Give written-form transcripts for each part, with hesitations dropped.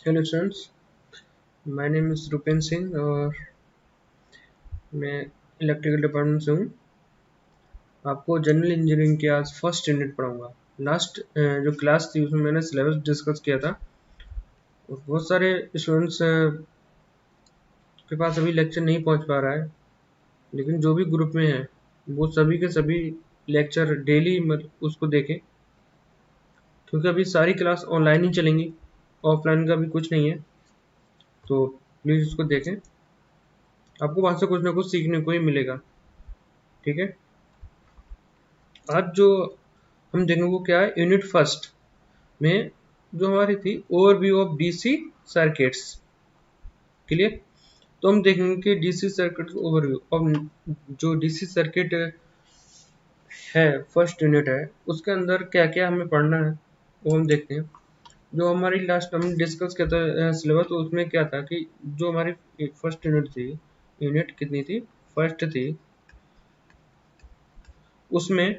Hello students, my name is Rupen Singh और मैं electrical department से हूँ। आपको जनरल इंजीनियरिंग के आज फर्स्ट यूनिट पढ़ाऊँगा। लास्ट जो क्लास थी उसमें मैंने सिलेबस डिस्कस किया था और बहुत सारे स्टूडेंट्स के पास अभी लेक्चर नहीं पहुँच पा रहा है, लेकिन जो भी ग्रुप में है वो सभी के सभी लेक्चर डेली उसको देखें, क्योंकि अभी सारी क्लास ऑनलाइन ही चलेंगी, ऑफलाइन का भी कुछ नहीं है। तो प्लीज़ उसको देखें, आपको वहाँ से कुछ ना कुछ सीखने को ही मिलेगा। ठीक है, आज जो हम देखेंगे वो क्या है, यूनिट फर्स्ट में जो हमारी थी overview of DC circuits. Clear? तो हम देखेंगे कि डीसी सर्किट ओवरव्यू। अब जो डीसी सर्किट है, फर्स्ट यूनिट है, उसके अंदर क्या क्या हमें पढ़ना है वो हम देखते हैं। जो हमारी लास्ट हमने डिस्कस किया था सिलेबस, तो उसमें क्या था कि जो हमारी फर्स्ट यूनिट थी, यूनिट कितनी थी, फर्स्ट थी, उसमें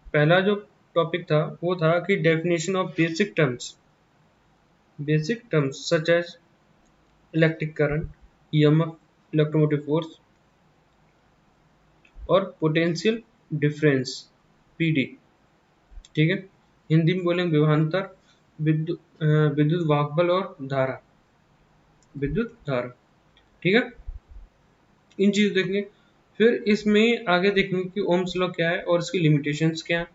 पहला जो टॉपिक था वो था कि definition of basic terms such as electric current, EMF, electromotive force और पोटेंशियल डिफरेंस, पीडी। ठीक है, हिंदी में बोलेंगे विभवांतर, विद्युत वाहक बल और धारा, विद्युत धारा। ठीक है, इन चीज देखेंगे। फिर इसमें आगे देखेंगे कि ओम्स लॉ क्या है और इसकी लिमिटेशंस क्या है,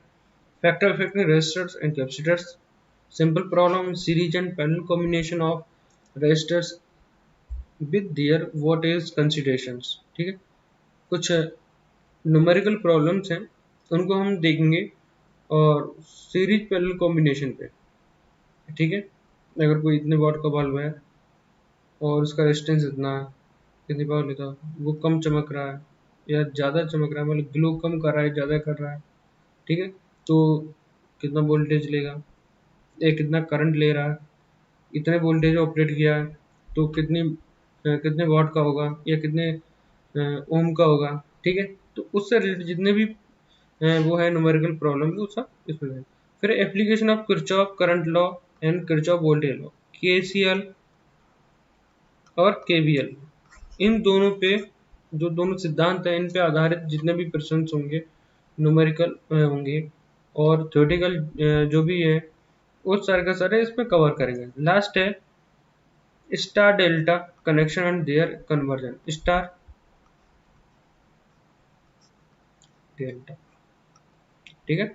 factor affecting resistors and capacitors, simple problem series and parallel combination of resistors with their what is considerations. ठीक है, कुछ न्यूमेरिकल प्रॉब्लम्स हैं उनको हम देखेंगे और सीरीज पैरेलल कॉम्बिनेशन पे। ठीक है, अगर कोई इतने वाट का बल्ब है और उसका रेजिस्टेंस इतना है, कितनी पावर लेता है, वो कम चमक रहा है या ज़्यादा चमक रहा है, मतलब ग्लो कम कर रहा है ज़्यादा कर रहा है। ठीक है, तो कितना वोल्टेज लेगा या कितना करंट ले रहा है, इतने वोल्टेज ऑपरेट किया है तो कितने वाट का होगा या कितने ओम का होगा। ठीक है, तो उससे रिलेटेड जितने भी वो है न्यूमेरिकल प्रॉब्लम, वो सब इसमें है। फिर application of Kirchhoff current law and Kirchhoff voltage law, KCL और केवीएल, इन दोनों पे, जो दोनों सिद्धांत हैं इन पे आधारित जितने भी प्रश्न होंगे, न्यूमेरिकल होंगे और थ्योरेटिकल जो भी है, वो सारे का सारे इसमें कवर करेंगे। लास्ट है star delta connection and their conversion, star delta. ठीक है,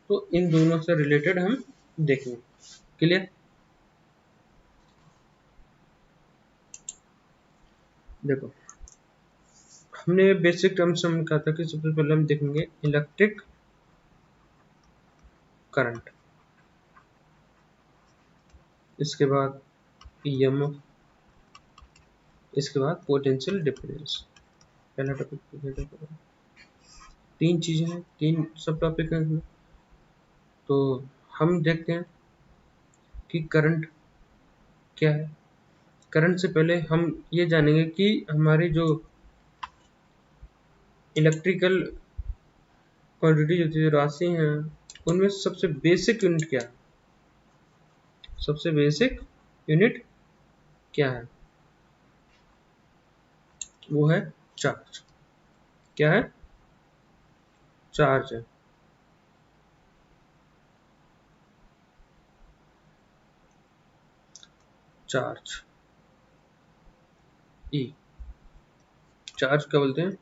तो इन दोनों से रिलेटेड हम देखेंगे। क्लियर? देखो, हमने बेसिक टर्म्स में कहा था कि सबसे पहले हम देखेंगे इलेक्ट्रिक करंट, इसके बाद ईएमएफ, इसके बाद पोटेंशियल डिफरेंस। पहला टॉपिक, तीन चीजें हैं, तीन सब टॉपिक हैं इसमें। तो हम देखते हैं कि करंट क्या है। करंट से पहले हम ये जानेंगे कि हमारी जो इलेक्ट्रिकल क्वांटिटी जो राशि हैं, उनमें सबसे बेसिक यूनिट क्या है, सबसे बेसिक यूनिट क्या है, वो है चार्ज। क्या है? चार्ज है। चार्ज, ई, चार्ज क्या बोलते हैं?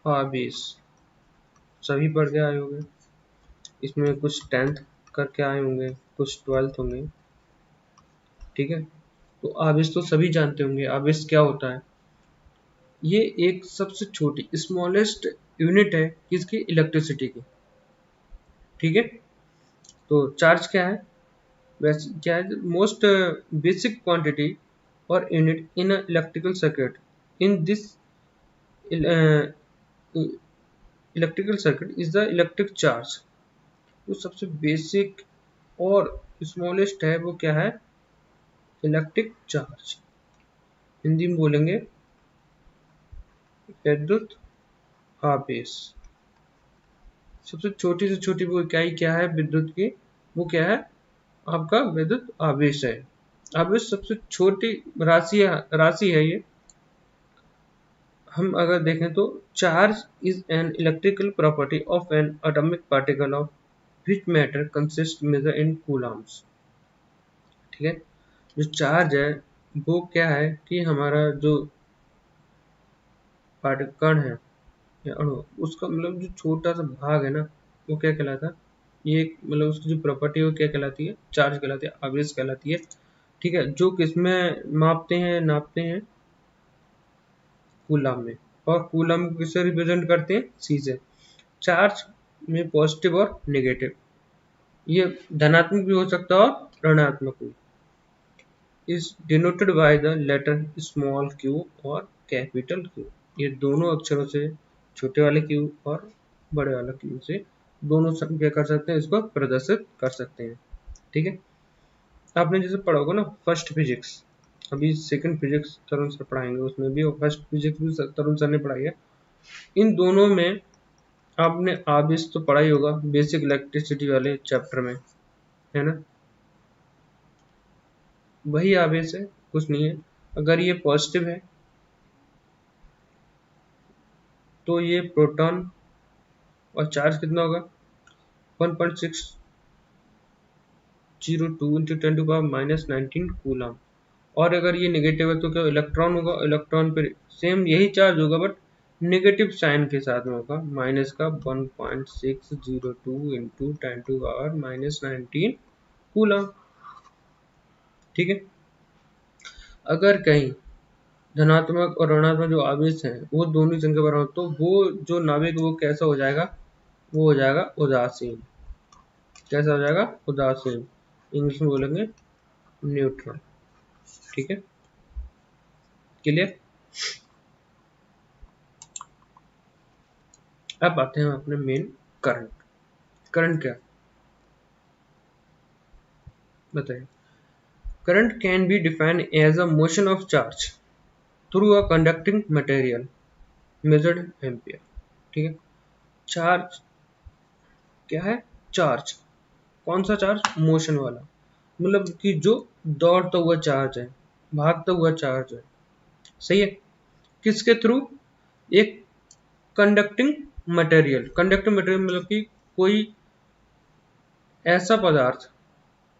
आवेश। सभी पढ़ के आए होंगे, इसमें कुछ 10th करके आए होंगे, कुछ 12th होंगे। ठीक है, तो आवेश तो सभी जानते होंगे, आवेश क्या होता है। ये एक सबसे छोटी स्मॉलेस्ट यूनिट है किसकी, इलेक्ट्रिसिटी की। ठीक है, तो चार्ज क्या है, वैसे क्या है, मोस्ट बेसिक क्वांटिटी और unit in electrical circuit. In this electrical circuit is the electric charge. जो सबसे बेसिक और स्मॉलेस्ट है वो क्या है, इलेक्ट्रिक चार्ज। हिंदी में बोलेंगे विद्युत आवेश। सबसे छोटी से छोटी वो इकाई क्या है विद्युत की, वो क्या है, आपका विद्युत आवेश है। आवेश सबसे छोटी राशि है ये। हम अगर देखें तो charge is an electrical property of an atomic particle of which matter consist measure in coulombs. ठीक है, जो चार्ज है वो क्या है कि हमारा जो पार्टिकल है या अणु, उसका मतलब जो छोटा सा भाग है ना, वो क्या कहलाता है, ये मतलब उसकी जो प्रॉपर्टी है वो क्या कहलाती है, चार्ज कहलाती है, आवेश कहलाती है। ठीक है, जो किसमें नापते हैं कूलम में। और कूलम को किससे रिप्रेजेंट करते हैं, सी से। चार्ज में पॉजिटिव और नेगेटिव, ये धनात्मक भी हो सकता है और ऋणात्मक भी। Is denoted by the letter small q और कैपिटल क्यू। ये दोनों अक्षरों से, छोटे वाले क्यू और बड़े वाले क्यू से, दोनों क्या कर सकते हैं, इसको प्रदर्शित कर सकते हैं। ठीक है, आपने जैसे पढ़ा होगा ना फर्स्ट फिजिक्स, अभी सेकंड फिजिक्स तरुण सर पढ़ाएंगे, उसमें भी, और फर्स्ट फिजिक्स भी तरुण सर ने पढ़ाई है। इन दोनों में आपने आवेश तो पढ़ा ही होगा बेसिक इलेक्ट्रिसिटी वाले चैप्टर में, है ना। वही आवेश है, कुछ नहीं है। अगर ये पॉजिटिव है तो ये प्रोटॉन, और चार्ज कितना होगा 1.602 इंटू 10⁻⁻19 कूलम। और अगर ये नेगेटिव है तो क्या इलेक्ट्रॉन होगा, इलेक्ट्रॉन पे सेम यही चार्ज होगा बट नेगेटिव साइन के साथ में होगा, माइनस का 1.602 इंटू 10⁻⁻19 कूलम। ठीक है, अगर कहीं धनात्मक और ऋणात्मक जो आवेश हैं वो दोनों संख्या बराबर, तो वो जो नाभिक वो कैसा हो जाएगा, वो हो जाएगा उदासीन। कैसा हो जाएगा, उदासीन, इंग्लिश में बोलेंगे न्यूट्रल। ठीक है, क्लियर। अब आते हैं अपने मेन करंट। करंट क्या बताइए। Current can be defined as a motion of charge through a conducting material measured ampere. ठीक है, चार्ज क्या है, चार्ज, कौन सा चार्ज, मोशन वाला, मतलब कि जो दौड़ता हुआ चार्ज है, भागता हुआ चार्ज है। सही है, किसके थ्रू, एक कंडक्टिंग मटेरियल। कंडक्टिंग मटेरियल मतलब कि कोई ऐसा पदार्थ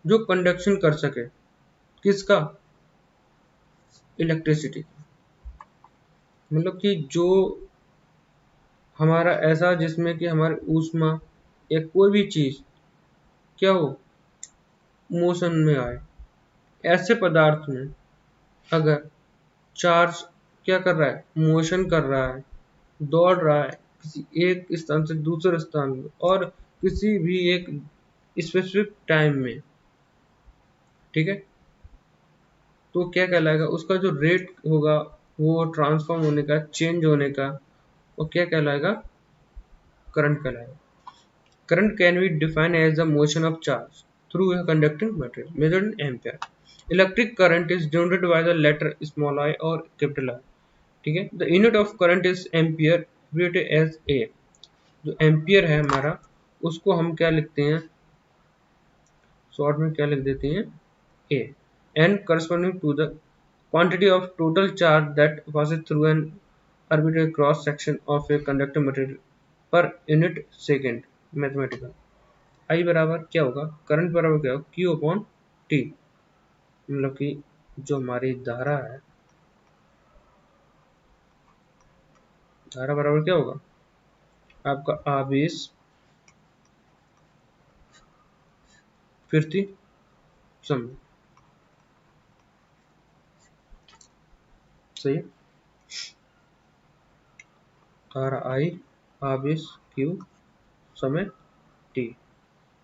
जो कंडक्शन कर सके, किसका, इलेक्ट्रिसिटी, मतलब कि जो हमारा ऐसा जिसमें कि हमारी ऊष्मा या कोई भी चीज क्या हो, मोशन में आए, ऐसे पदार्थ में अगर चार्ज क्या कर रहा है, मोशन कर रहा है, दौड़ रहा है किसी एक स्थान से दूसरे स्थान में, और किसी भी एक स्पेसिफिक टाइम में। ठीक है, तो क्या कहलाएगा, उसका जो रेट होगा वो ट्रांसफॉर्म होने का, चेंज होने का, वो क्या कहलाएगा, करंट कहलाएगा। Current can be defined as the motion of charge through a conducting material measured in ampere. Electric current is denoted by the letter small I और capital I. ठीक है, the unit of current is ampere, abbreviated as A. जो ampere है हमारा, उसको हम क्या लिखते हैं, शॉर्ट में क्या लिख देते हैं, A. And corresponding to the quantity of total charge that passes through an arbitrary cross section of a conducting material per unit second. Mathematical I बराबर क्या होगा, करंट बराबर क्या होगा, Q अपॉन T, मतलब कि जो हमारी धारा है, धारा बराबर क्या होगा, आपका आवेश फिरती समय। सही है, धारा I, आवेश Q, समय T,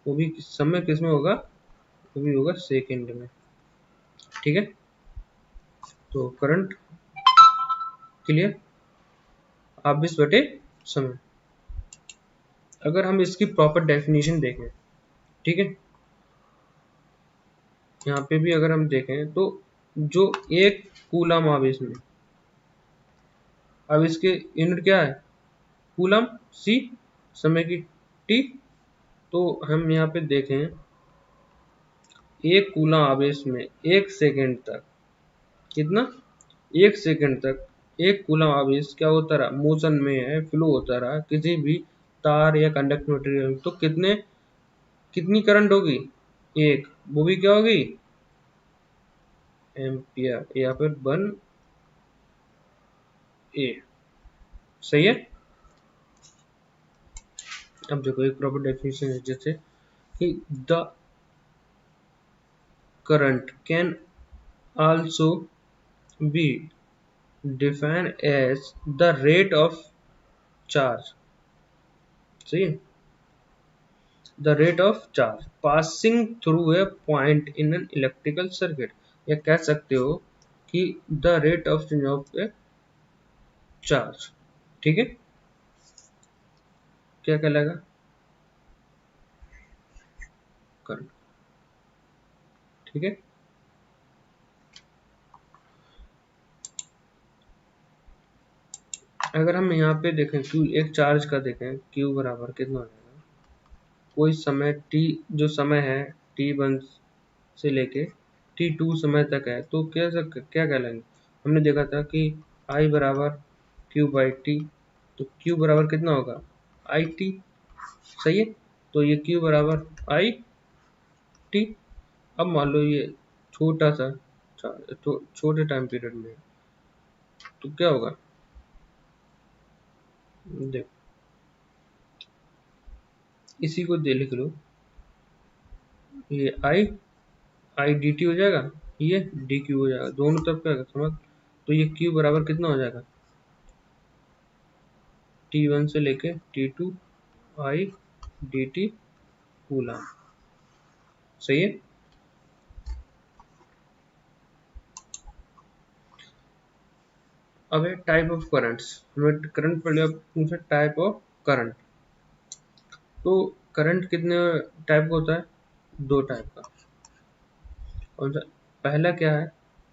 वो भी समय किस में होगा, वो भी होगा सेकंड में। ठीक है, तो करंट क्लियर, आवेश बटे समय। अगर हम इसकी प्रॉपर डेफिनेशन देखें, ठीक है, यहाँ पे भी अगर हम देखें तो जो एक कूलम आवेश में, आवेश के यूनिट क्या है, कूलम, सी समय की टी। तो हम यहाँ पे देखें एक कूलम आवेश में एक सेकंड तक कितना, एक सेकंड तक एक कूलम आवेश क्या होता रहा, मोशन में है, फ्लो होता रहा किसी भी तार या कंडक्टर मटेरियल, तो कितनी करंट होगी, एक, वो भी क्या होगी, एम्पियर या फिर 1 A। सही है। अब देखो एक प्रॉपर डेफिनेशन है, जैसे कि the current can also be defined as the rate of charge, सही है, the rate of charge passing through a point in an electrical circuit, या कह सकते हो कि the rate of change of a charge. ठीक है, क्या कहलाएगा, करंट। ठीक है, अगर हम यहाँ पे देखें क्यू, एक चार्ज का देखें क्यू बराबर कितना हो जाएगा, कोई समय टी, जो समय है t1 से लेके t2 समय तक है, तो क्या कहलाएंगे, हमने देखा था कि I बराबर क्यू बाई टी, तो क्यू बराबर कितना होगा, आई टी। सही है, तो ये क्यू बराबर आई टी। अब मान लो ये छोटा सा छोटे टाइम पीरियड में, तो क्या होगा, देखो इसी को दे लिख लो, ये आई डी टी हो जाएगा, ये डी क्यू हो जाएगा, दोनों तरफ क्या समझ, तो ये क्यू बराबर कितना हो जाएगा, t1 से लेके t2 I D T coulomb. सही है। अब है टाइप ऑफ करंट्स, हमें करंट पढ़ लिया, पूछा टाइप ऑफ करंट। तो करंट कितने टाइप का होता है, 2 टाइप का। कौन सा, पहला क्या है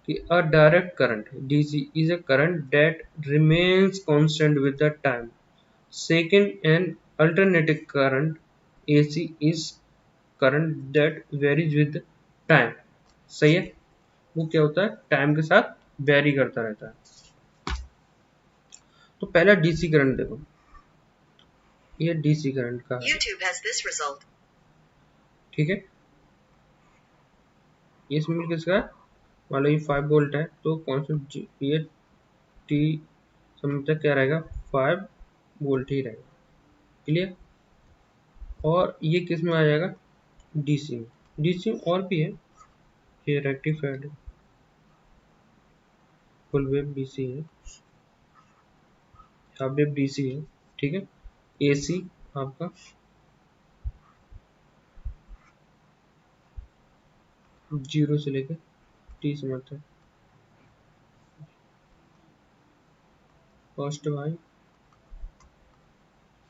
कि अ direct current DC is a current that remains constant with the time. Second and alternative current AC is current that varies with time. सही है, वो क्या होता है, टाइम के साथ वेरी करता रहता है। तो पहला डीसी करंट देखो, ये डीसी करंट का है, ठीक है, ये सिंबल किसका है, मान लो ये 5 वोल्ट है, तो कॉन्स्टेंट ये टी समय तक क्या रहेगा, 5 वोल्ट ही रहेगा। क्लियर, और ये किस में आ जाएगा, डीसी में। डीसी में और भी है, ये रेक्टिफाइड फुल वेव डीसी है, हाफ वेव डीसी है। ठीक है, एसी आपका 0 से लेकर टी समय तक। फर्स्ट भाई,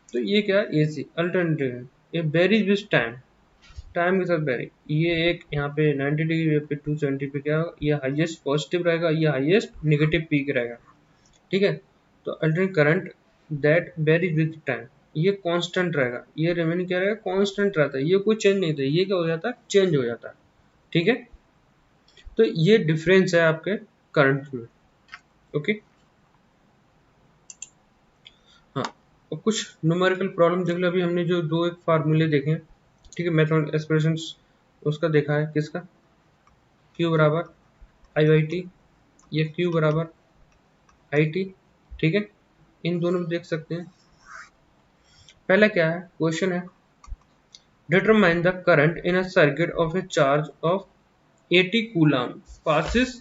तो ये क्या है, एसी अल्टरनेटिव है, ये वेरीज विद टाइम, टाइम के साथ वेरी। ये एक यहाँ पे 90 डिग्री पे 270 पे क्या, ये हाईएस्ट पॉजिटिव रहेगा, ये हाईएस्ट नेगेटिव पीक रहेगा। ठीक है, तो alternate current that very with time, ये कांस्टेंट रहेगा, ये रिमेनिंग क्या रहेगा, कांस्टेंट रहता है, ये कोई चेंज नहीं था, ये क्या हो जाता है, चेंज हो जाता है। ठीक है, तो ये डिफरेंस है आपके करंट में। ओके, हाँ, और कुछ न्यूमेरिकल प्रॉब्लम देख लो। अभी हमने जो दो एक फार्मूले देखे हैं, ठीक है, मैथमेटिकल एक्सप्रेशंस, उसका देखा है किसका, क्यू बराबर आई बाई टी, ये क्यू बराबर आई टी। ठीक है, इन दोनों में देख सकते हैं। पहला क्या है, क्वेश्चन है determine the current in a circuit of a charge of 80 coulomb passes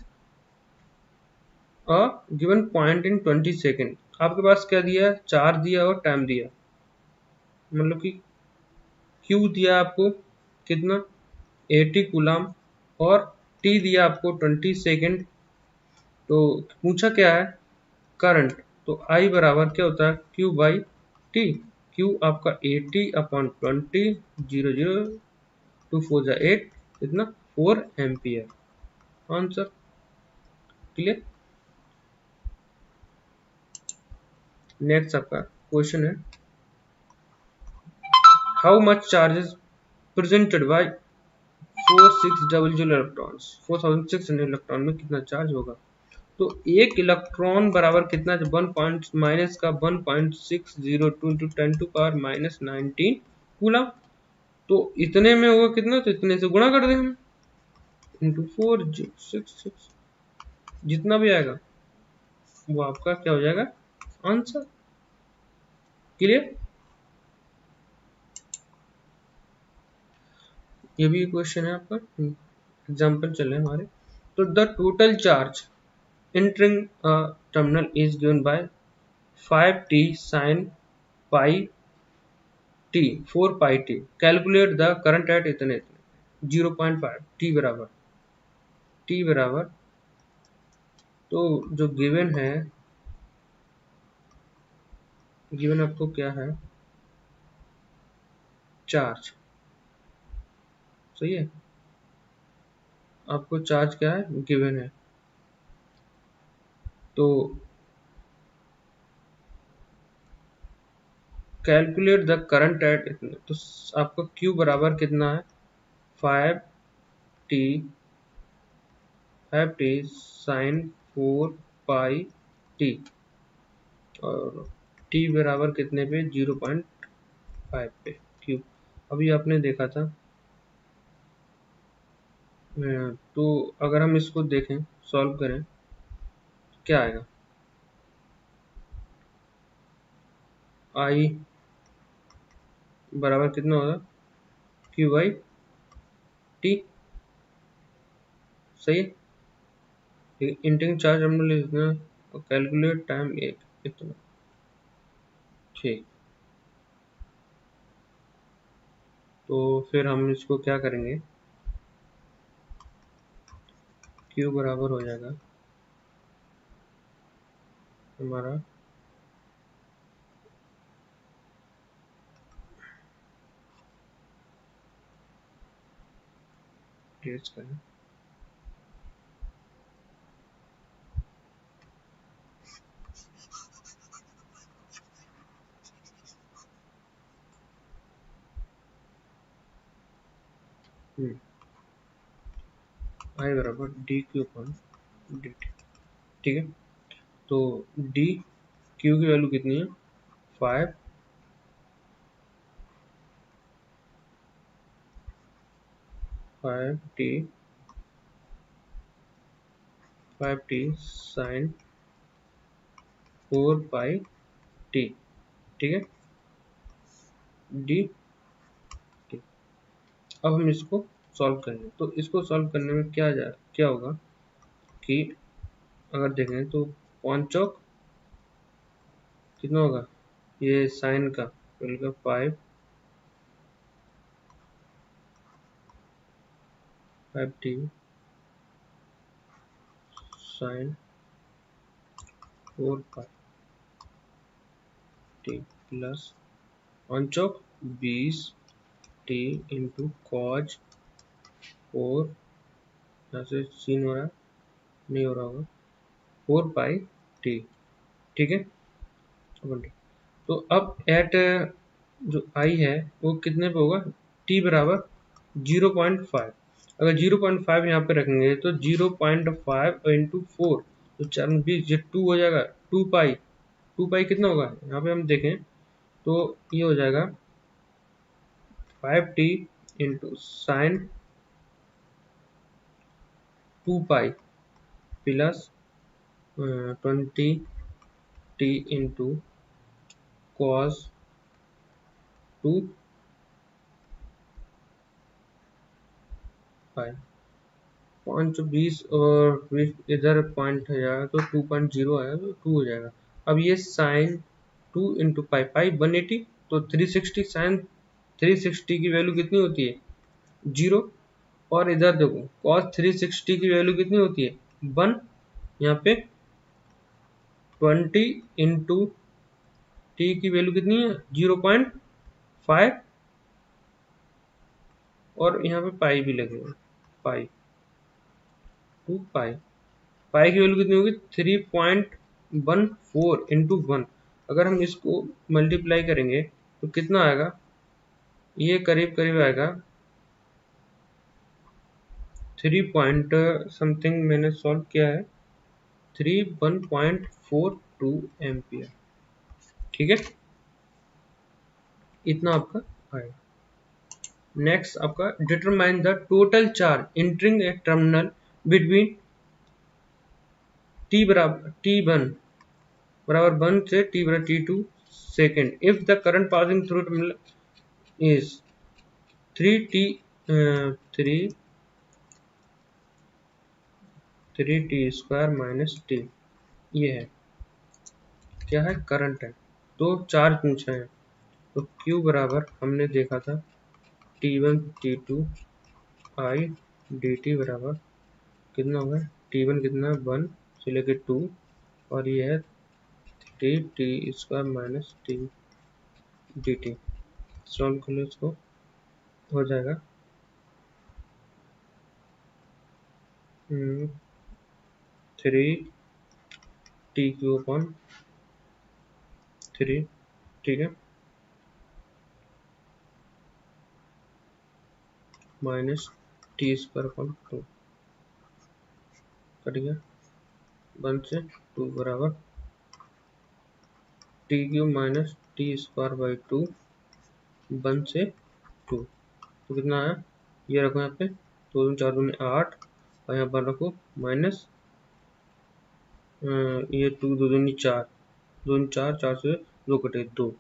a given point in 20 second. आपके पास क्या दिया है, चार्ज दिया और टाइम दिया, मतलब कि Q दिया आपको कितना, 80 कूलम, और T दिया आपको 20 सेकेंड। तो पूछा क्या है, करंट, तो I बराबर क्या होता है, Q बाई टी। Q आपका 80/20, 0 2 4 8, कितना, 4 एम्पियर। Answer clear. नेक्स्ट आपका क्वेश्चन है how much charge is presented by 4600 electron, 4600 electron में कितना चार्ज होगा? तो एक इलेक्ट्रॉन बराबर कितना? वन पॉइंट माइनस का 1.602 इंटू 10⁻⁻19 कूलम। तो इतने में होगा कितना? तो इतने से गुणा कर दें हम, इंटू 466, जितना भी आएगा वो आपका क्या हो जाएगा? आंसर। क्लियर? ये भी क्वेश्चन है आपका, एग्जाम्पल चले हमारे। तो the total charge entering a terminal is given by 5t sin pi t 4 pi t। Calculate the current eight इतने 0.5 t बराबर तो जो गिवन है, गिवन आपको क्या है? चार्ज। सही है, आपको चार्ज क्या है? गिवन है। तो कैलकुलेट द करंट एट इतने, तो आपका Q बराबर कितना है? 5t 5t साइन 4 पाई t, और t बराबर कितने पे? 0.5 पे Q। अभी आपने देखा था। तो अगर हम इसको देखें, सॉल्व करें, क्या आएगा? I बराबर कितना होगा? Q by T. सही है। इंटिंग चार्ज हमने लिख दिया और कैलकुलेट टाइम एक इतना। ठीक, तो फिर हम इसको क्या करेंगे? Q बराबर हो जाएगा हमारा टेस्ट करें, I बराबर D Q upon D T. ठीक है, तो डी क्यू की वैल्यू कितनी है? 5t 5t sign 4 pi T. ठीक है, डी टी। अब हम इसको सॉल्व करेंगे। तो इसको सॉल्व करने में क्या होगा कि अगर देखें तो 5 चौक कितना होगा? ये साइन का पहले का 5t sign 4 pi T plus 5 चौक 20 टी इंटू कॉज 4, यहाँ से सीन हो रहा है, नहीं हो रहा होगा, 4 पाई टी। ठीक है, तो अब एट जो आई है वो कितने पे होगा? टी बराबर 0.5। अगर 0.5 यहाँ पे रखेंगे तो 0.5 इंटू 4, तो 4 20, ये 2 हो जाएगा। 2 पाई, 2 पाई कितना होगा? यहाँ पे हम देखें तो ये हो जाएगा 5t into sine 2 pi plus 20t into cos 2 पाई। 520 और 20 इधर पॉइंट है जाएगा तो 2.0 आएगा, तो 2 हो जाएगा। अब ये साइन 2 इंटू पाई, पाई 180, तो 360 साइन 360 की वैल्यू कितनी होती है? 0। और इधर देखो कॉस 360 की वैल्यू कितनी होती है? 1। यहाँ पे 20 इंटू टी की वैल्यू कितनी है? 0.5, और यहाँ पे पाई भी लगेगा, पाई 2 पाई। पाई की वैल्यू कितनी होगी? 3.14 इंटू 1। अगर हम इसको मल्टीप्लाई करेंगे तो कितना आएगा? ये करीब करीब आएगा 3 पॉइंट समथिंग मैंने सॉल्व किया है, 1.42 एम्पियर। ठीक है, इतना आपका आएगा। नेक्स्ट आपका determine the total charge entering A terminal between T बराबर T1 बराबर 1 से T बराबर T2 second if the current passing through terminal is 3T square minus T। ये है क्या है, करंट है। तो चार्ज पूछा है, तो Q बराबर हमने देखा था T1 T2 I dt बराबर कितना होगा, T1 कितना है 1 से लेके 2 और ये है 3T square minus T dt। Solve कर लो इसको, हो जाएगा 3T3। ठीक है, minus T square upon 2 cut गया, 1 से 2 बराबर T³ minus T square by 2 1 से 2। तो कितना आया, ये रखो यहाँ पे 2 4 2 8 और यहाँ पर रखो माइनस ये 2 2 दूनी 4 2 4 4 से 2 कटे 2।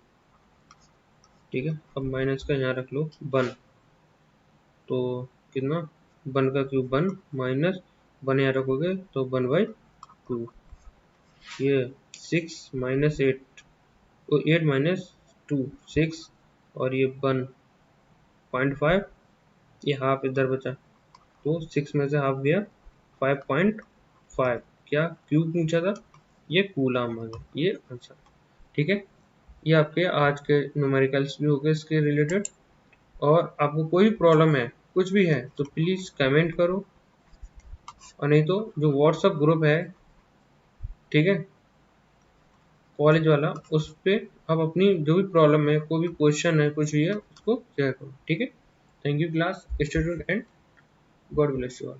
ठीक है, अब माइनस का यहाँ रख लो 1, तो कितना 1 का क्यूब 1 माइनस 1 यहाँ रखोगे तो 1/2। ये 6 माइनस 8 तो 8 माइनस 2 6 और ये 1.5, ये हाफ इधर बचा तो 6 में से हाफ गया 5.5। क्या क्यूब पूछा था, ये कूलम आ गया, ये आंसर। ठीक है, ये आपके आज के न्यूमेरिकल्स भी हो गए इसके रिलेटेड। और आपको कोई प्रॉब्लम है कुछ भी है तो प्लीज़ कमेंट करो, और नहीं तो जो व्हाट्सअप ग्रुप है, ठीक है, कॉलेज वाला, उस पर आप अपनी जो भी प्रॉब्लम है, कोई भी क्वेश्चन है, कुछ भी है, उसको शेयर करो। ठीक है, thank you class, student, and God bless you all.